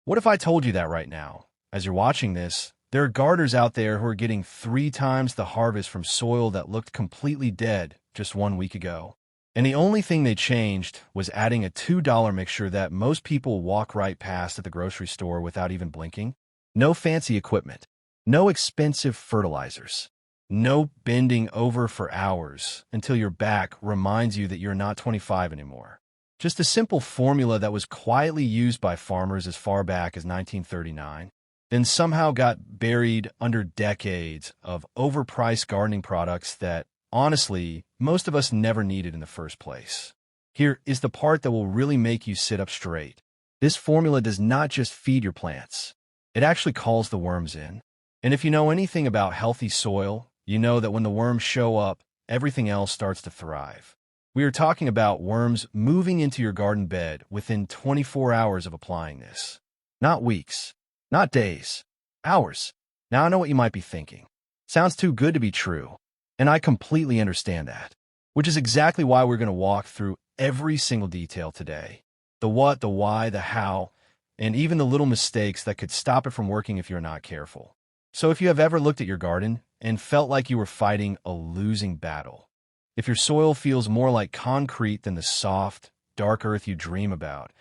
What if I told you that right now? As you're watching this, there are gardeners out there who are getting 3 times the harvest from soil that looked completely dead just 1 week ago. And the only thing they changed was adding a $2 mixture that most people walk right past at the grocery store without even blinking. No fancy equipment, no expensive fertilizers, no bending over for hours until your back reminds you that you're not 25 anymore. Just a simple formula that was quietly used by farmers as far back as 1939, then somehow got buried under decades of overpriced gardening products that, honestly, most of us never needed in the first place. Here is the part that will really make you sit up straight. This formula does not just feed your plants. It actually calls the worms in. And if you know anything about healthy soil, you know that when the worms show up, everything else starts to thrive. We are talking about worms moving into your garden bed within 24 hours of applying this. Not weeks, not days, hours. Now I know what you might be thinking. Sounds too good to be true. And I completely understand that, which is exactly why we're going to walk through every single detail today. The what, the why, the how, and even the little mistakes that could stop it from working if you're not careful. So if you have ever looked at your garden and felt like you were fighting a losing battle, if your soil feels more like concrete than the soft, dark earth you dream about,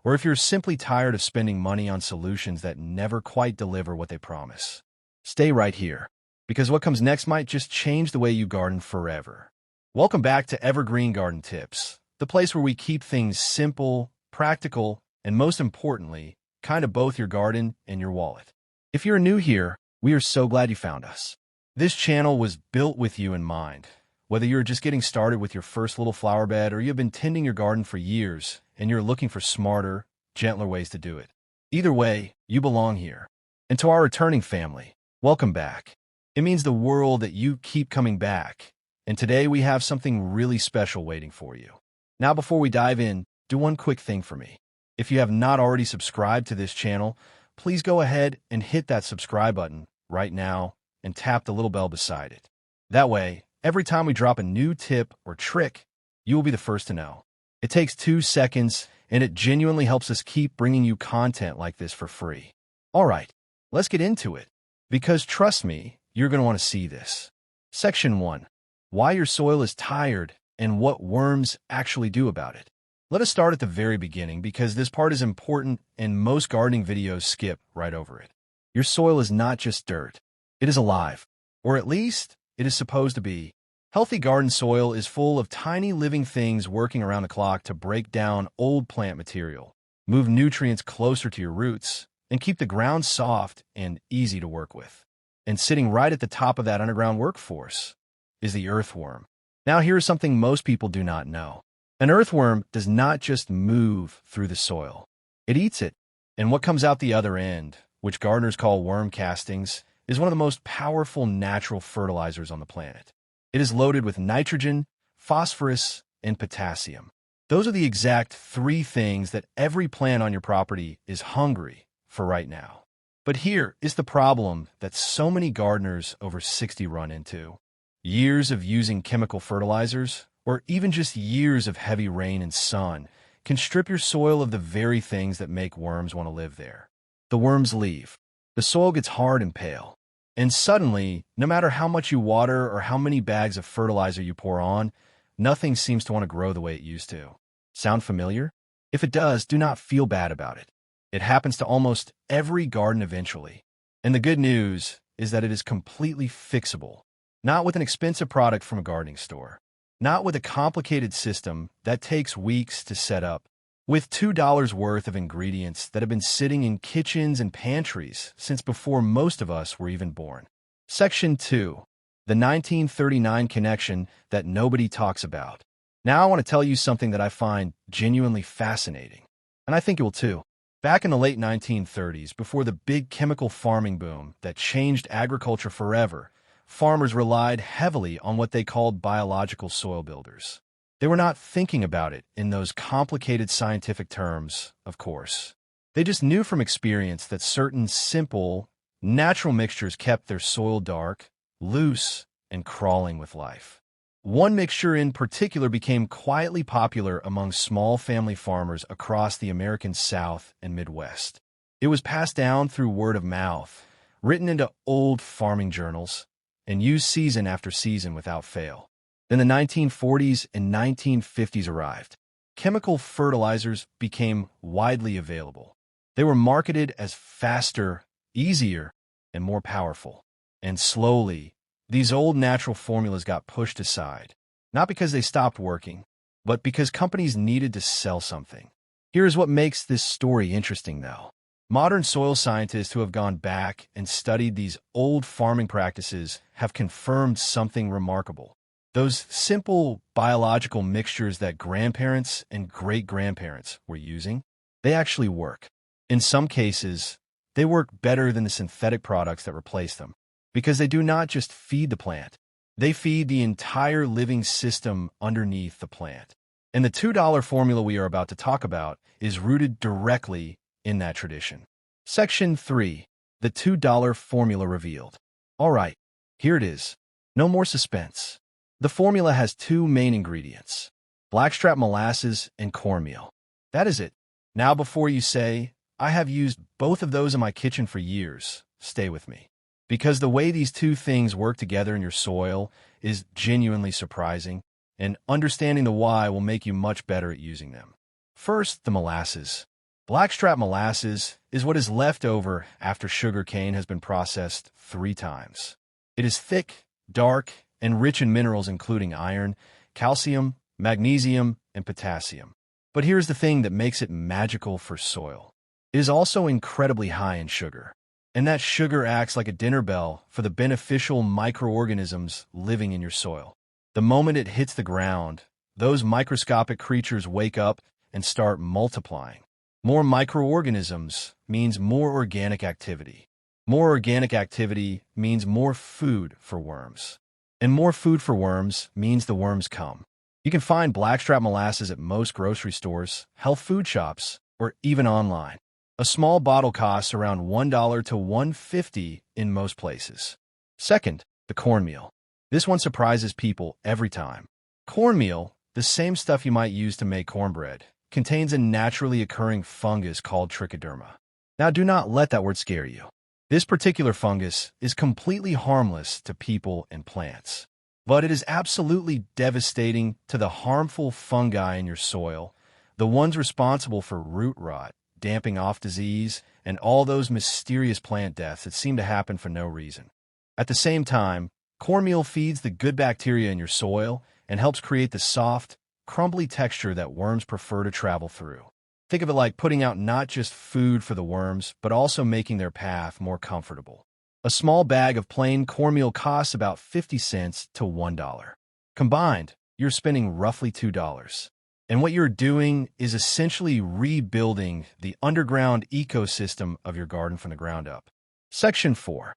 or if you're simply tired of spending money on solutions that never quite deliver what they promise, stay right here, because what comes next might just change the way you garden forever. Welcome back to Evergreen Garden Tips, the place where we keep things simple, practical, and most importantly, kind of both your garden and your wallet. If you're new here, we are so glad you found us. This channel was built with you in mind. Whether you're just getting started with your first little flower bed or you've been tending your garden for years and you're looking for smarter, gentler ways to do it. Either way, you belong here. And to our returning family, welcome back. It means the world that you keep coming back. And today we have something really special waiting for you. Now before we dive in, do one quick thing for me. If you have not already subscribed to this channel, please go ahead and hit that subscribe button right now and tap the little bell beside it. That way, every time we drop a new tip or trick, you will be the first to know. It takes 2 seconds, and it genuinely helps us keep bringing you content like this for free. All right, let's get into it. Because trust me, you're going to want to see this. Section 1. Why your soil is tired and what worms actually do about it. Let us start at the very beginning because this part is important and most gardening videos skip right over it. Your soil is not just dirt. It is alive, or at least it is supposed to be. Healthy garden soil is full of tiny living things working around the clock to break down old plant material, move nutrients closer to your roots, and keep the ground soft and easy to work with. And sitting right at the top of that underground workforce is the earthworm. Now here's something most people do not know. An earthworm does not just move through the soil. It eats it. And what comes out the other end, which gardeners call worm castings, is one of the most powerful natural fertilizers on the planet. It is loaded with nitrogen, phosphorus, and potassium. Those are the exact 3 things that every plant on your property is hungry for right now. But here is the problem that so many gardeners over 60 run into. Years of using chemical fertilizers, or even just years of heavy rain and sun, can strip your soil of the very things that make worms want to live there. The worms leave. The soil gets hard and pale. And suddenly, no matter how much you water or how many bags of fertilizer you pour on, nothing seems to want to grow the way it used to. Sound familiar? If it does, do not feel bad about it. It happens to almost every garden eventually. And the good news is that it is completely fixable. Not with an expensive product from a gardening store. Not with a complicated system that takes weeks to set up. With $2 worth of ingredients that have been sitting in kitchens and pantries since before most of us were even born. Section 2. The 1939 connection that nobody talks about. Now I want to tell you something that I find genuinely fascinating. And I think you will too. Back in the late 1930s, before the big chemical farming boom that changed agriculture forever, farmers relied heavily on what they called biological soil builders. They were not thinking about it in those complicated scientific terms, of course. They just knew from experience that certain simple, natural mixtures kept their soil dark, loose, and crawling with life. One mixture in particular became quietly popular among small family farmers across the American South and Midwest. It was passed down through word of mouth, written into old farming journals, and used season after season without fail. Then the 1940s and 1950s arrived. Chemical fertilizers became widely available. They were marketed as faster, easier, and more powerful. And slowly, these old natural formulas got pushed aside, not because they stopped working, but because companies needed to sell something. Here's what makes this story interesting, though. Modern soil scientists who have gone back and studied these old farming practices have confirmed something remarkable. Those simple biological mixtures that grandparents and great-grandparents were using, they actually work. In some cases, they work better than the synthetic products that replace them, because they do not just feed the plant, they feed the entire living system underneath the plant. And the $2 formula we are about to talk about is rooted directly in that tradition. Section 3. The $2 formula revealed. All right, here it is. No more suspense. The formula has two main ingredients: blackstrap molasses and cornmeal. That is it. Now before you say, I have used both of those in my kitchen for years, stay with me. Because the way these two things work together in your soil is genuinely surprising, and understanding the why will make you much better at using them. First, the molasses. Blackstrap molasses is what is left over after sugar cane has been processed 3 times. It is thick, dark, and rich in minerals including iron, calcium, magnesium, and potassium. But here's the thing that makes it magical for soil. It is also incredibly high in sugar, and that sugar acts like a dinner bell for the beneficial microorganisms living in your soil. The moment it hits the ground, those microscopic creatures wake up and start multiplying. More microorganisms means more organic activity. More organic activity means more food for worms. And more food for worms means the worms come. You can find blackstrap molasses at most grocery stores, health food shops, or even online. A small bottle costs around $1 to $1.50 in most places. Second, the cornmeal. This one surprises people every time. Cornmeal, the same stuff you might use to make cornbread, contains a naturally occurring fungus called trichoderma. Now, do not let that word scare you. This particular fungus is completely harmless to people and plants, but it is absolutely devastating to the harmful fungi in your soil, the ones responsible for root rot, damping off disease, and all those mysterious plant deaths that seem to happen for no reason. At the same time, cornmeal feeds the good bacteria in your soil and helps create the soft, crumbly texture that worms prefer to travel through. Think of it like putting out not just food for the worms, but also making their path more comfortable. A small bag of plain cornmeal costs about 50 cents to $1. Combined, you're spending roughly $2. And what you're doing is essentially rebuilding the underground ecosystem of your garden from the ground up. Section 4.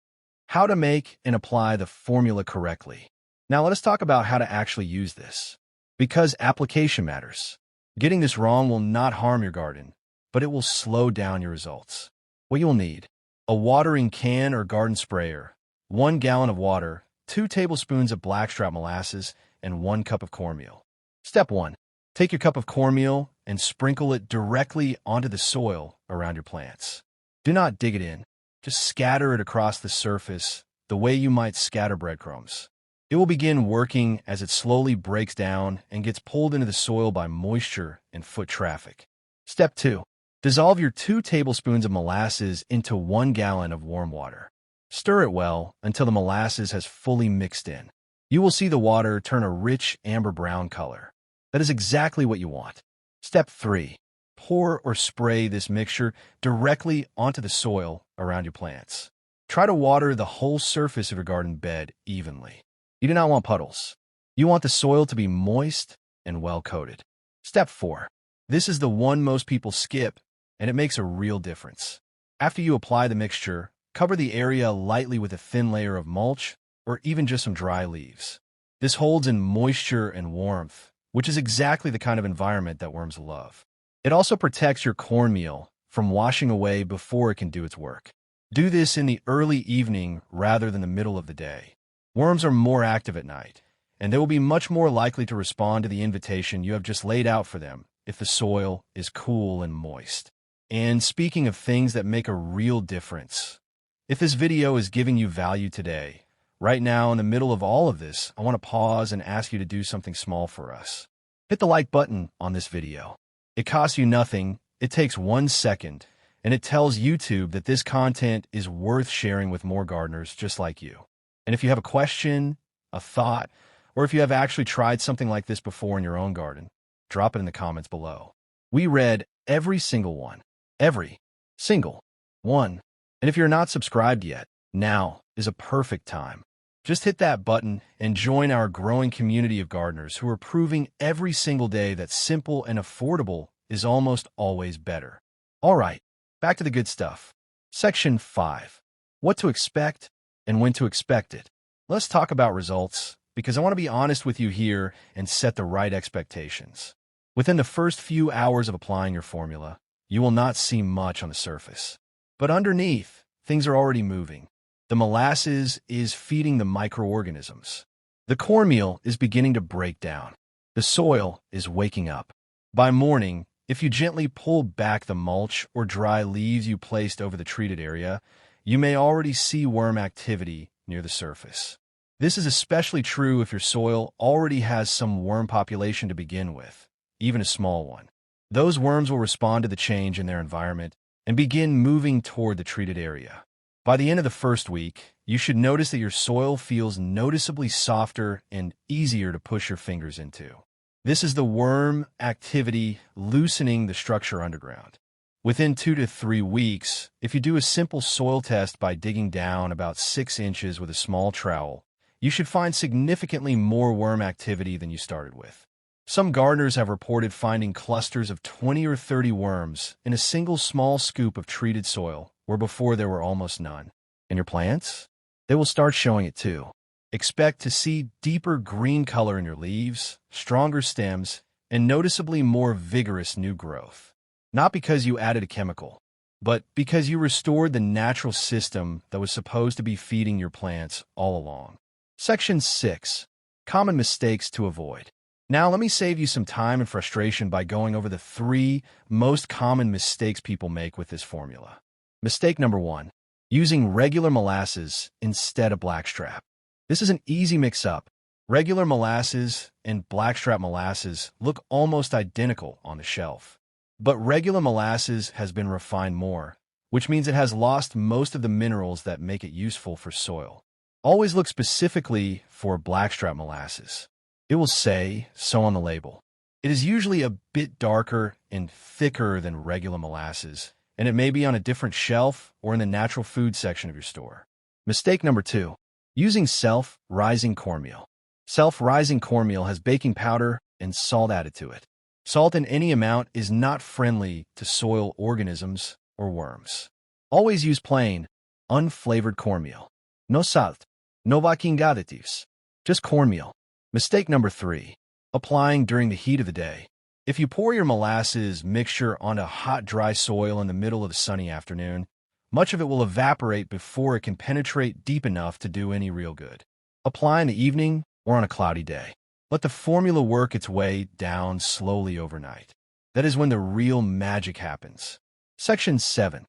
How to make and apply the formula correctly. Now let us talk about how to actually use this. Because application matters. Getting this wrong will not harm your garden, but it will slow down your results. What you'll need: a watering can or garden sprayer, 1 gallon of water, 2 tablespoons of blackstrap molasses, and 1 cup of cornmeal. Step 1. Take your cup of cornmeal and sprinkle it directly onto the soil around your plants. Do not dig it in. Just scatter it across the surface the way you might scatter breadcrumbs. It will begin working as it slowly breaks down and gets pulled into the soil by moisture and foot traffic. Step 2. Dissolve your 2 tablespoons of molasses into 1 gallon of warm water. Stir it well until the molasses has fully mixed in. You will see the water turn a rich amber brown color. That is exactly what you want. Step 3. Pour or spray this mixture directly onto the soil around your plants. Try to water the whole surface of your garden bed evenly. You do not want puddles. You want the soil to be moist and well-coated. Step 4. This is the one most people skip, and it makes a real difference. After you apply the mixture, cover the area lightly with a thin layer of mulch or even just some dry leaves. This holds in moisture and warmth, which is exactly the kind of environment that worms love. It also protects your cornmeal from washing away before it can do its work. Do this in the early evening rather than the middle of the day. Worms are more active at night, and they will be much more likely to respond to the invitation you have just laid out for them if the soil is cool and moist. And speaking of things that make a real difference, if this video is giving you value today, right now in the middle of all of this, I want to pause and ask you to do something small for us. Hit the like button on this video. It costs you nothing, it takes 1 second, and it tells YouTube that this content is worth sharing with more gardeners just like you. And if you have a question, a thought, or if you have actually tried something like this before in your own garden, drop it in the comments below. We read every single one. Every single one. And if you're not subscribed yet, now is a perfect time. Just hit that button and join our growing community of gardeners who are proving every single day that simple and affordable is almost always better. All right, back to the good stuff. Section 5. What to expect and when to expect it. Let's talk about results, because I want to be honest with you here and set the right expectations. Within the first few hours of applying your formula, you will not see much on the surface. But underneath, things are already moving. The molasses is feeding the microorganisms. The cornmeal is beginning to break down. The soil is waking up. By morning, if you gently pull back the mulch or dry leaves you placed over the treated area, you may already see worm activity near the surface. This is especially true if your soil already has some worm population to begin with, even a small one. Those worms will respond to the change in their environment and begin moving toward the treated area. By the end of the first week, you should notice that your soil feels noticeably softer and easier to push your fingers into. This is the worm activity loosening the structure underground. Within 2 to 3 weeks, if you do a simple soil test by digging down about 6 inches with a small trowel, you should find significantly more worm activity than you started with. Some gardeners have reported finding clusters of 20 or 30 worms in a single small scoop of treated soil, where before there were almost none. And your plants? They will start showing it too. Expect to see deeper green color in your leaves, stronger stems, and noticeably more vigorous new growth. Not because you added a chemical, but because you restored the natural system that was supposed to be feeding your plants all along. Section 6. Common mistakes to avoid. Now, let me save you some time and frustration by going over the 3 most common mistakes people make with this formula. Mistake number 1. Using regular molasses instead of blackstrap. This is an easy mix-up. Regular molasses and blackstrap molasses look almost identical on the shelf. But regular molasses has been refined more, which means it has lost most of the minerals that make it useful for soil. Always look specifically for blackstrap molasses. It will say so on the label. It is usually a bit darker and thicker than regular molasses, and it may be on a different shelf or in the natural food section of your store. Mistake number 2. Using self-rising cornmeal. Self-rising cornmeal has baking powder and salt added to it. Salt in any amount is not friendly to soil organisms or worms. Always use plain, unflavored cornmeal. No salt, no baking additives, just cornmeal. Mistake number 3. Applying during the heat of the day. If you pour your molasses mixture onto hot, dry soil in the middle of a sunny afternoon, much of it will evaporate before it can penetrate deep enough to do any real good. Apply in the evening or on a cloudy day. Let the formula work its way down slowly overnight. That is when the real magic happens. Section 7.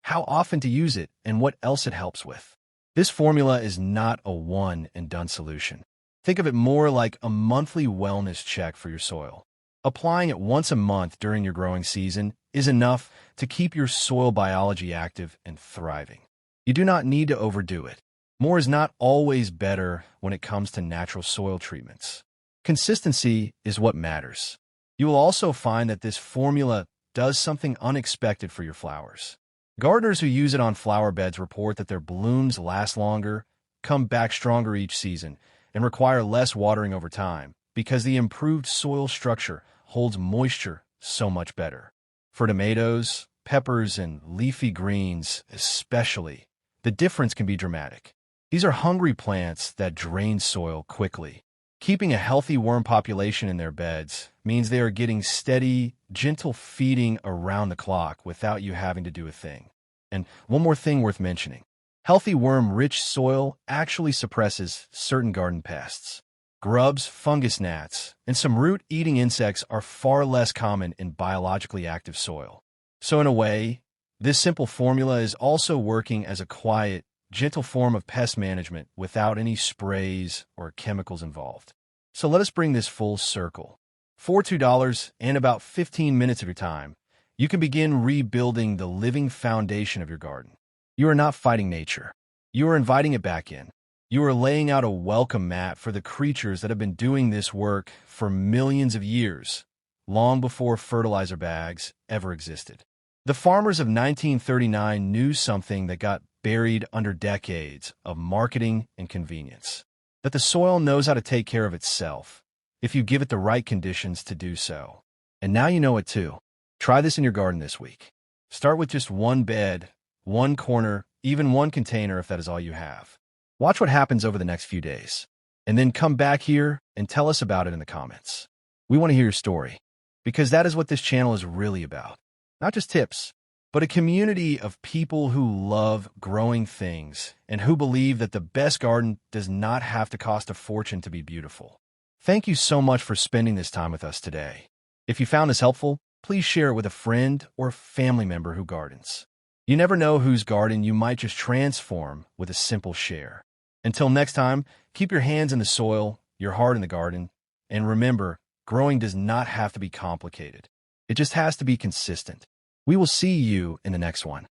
How often to use it and what else it helps with. This formula is not a one-and-done solution. Think of it more like a monthly wellness check for your soil. Applying it once a month during your growing season is enough to keep your soil biology active and thriving. You do not need to overdo it. More is not always better when it comes to natural soil treatments. Consistency is what matters. You will also find that this formula does something unexpected for your flowers. Gardeners who use it on flower beds report that their blooms last longer, come back stronger each season, and require less watering over time because the improved soil structure holds moisture so much better. For tomatoes, peppers, and leafy greens especially, the difference can be dramatic. These are hungry plants that drain soil quickly. Keeping a healthy worm population in their beds means they are getting steady, gentle feeding around the clock without you having to do a thing. And one more thing worth mentioning. Healthy worm-rich soil actually suppresses certain garden pests. Grubs, fungus gnats, and some root-eating insects are far less common in biologically active soil. So in a way, this simple formula is also working as a quiet, gentle form of pest management without any sprays or chemicals involved. So let us bring this full circle. For $2 and about 15 minutes of your time, you can begin rebuilding the living foundation of your garden. You are not fighting nature. You are inviting it back in. You are laying out a welcome mat for the creatures that have been doing this work for millions of years, long before fertilizer bags ever existed. The farmers of 1939 knew something that got buried under decades of marketing and convenience: that the soil knows how to take care of itself if you give it the right conditions to do so. And now you know it too. Try this in your garden this week. Start with just one bed, one corner, even one container if that is all you have. Watch what happens over the next few days, and then come back here and tell us about it in the comments. We want to hear your story, because that is what this channel is really about. Not just tips, but a community of people who love growing things and who believe that the best garden does not have to cost a fortune to be beautiful. Thank you so much for spending this time with us today. If you found this helpful, please share it with a friend or family member who gardens. You never know whose garden you might just transform with a simple share. Until next time, keep your hands in the soil, your heart in the garden, and remember, growing does not have to be complicated. It just has to be consistent. We will see you in the next one.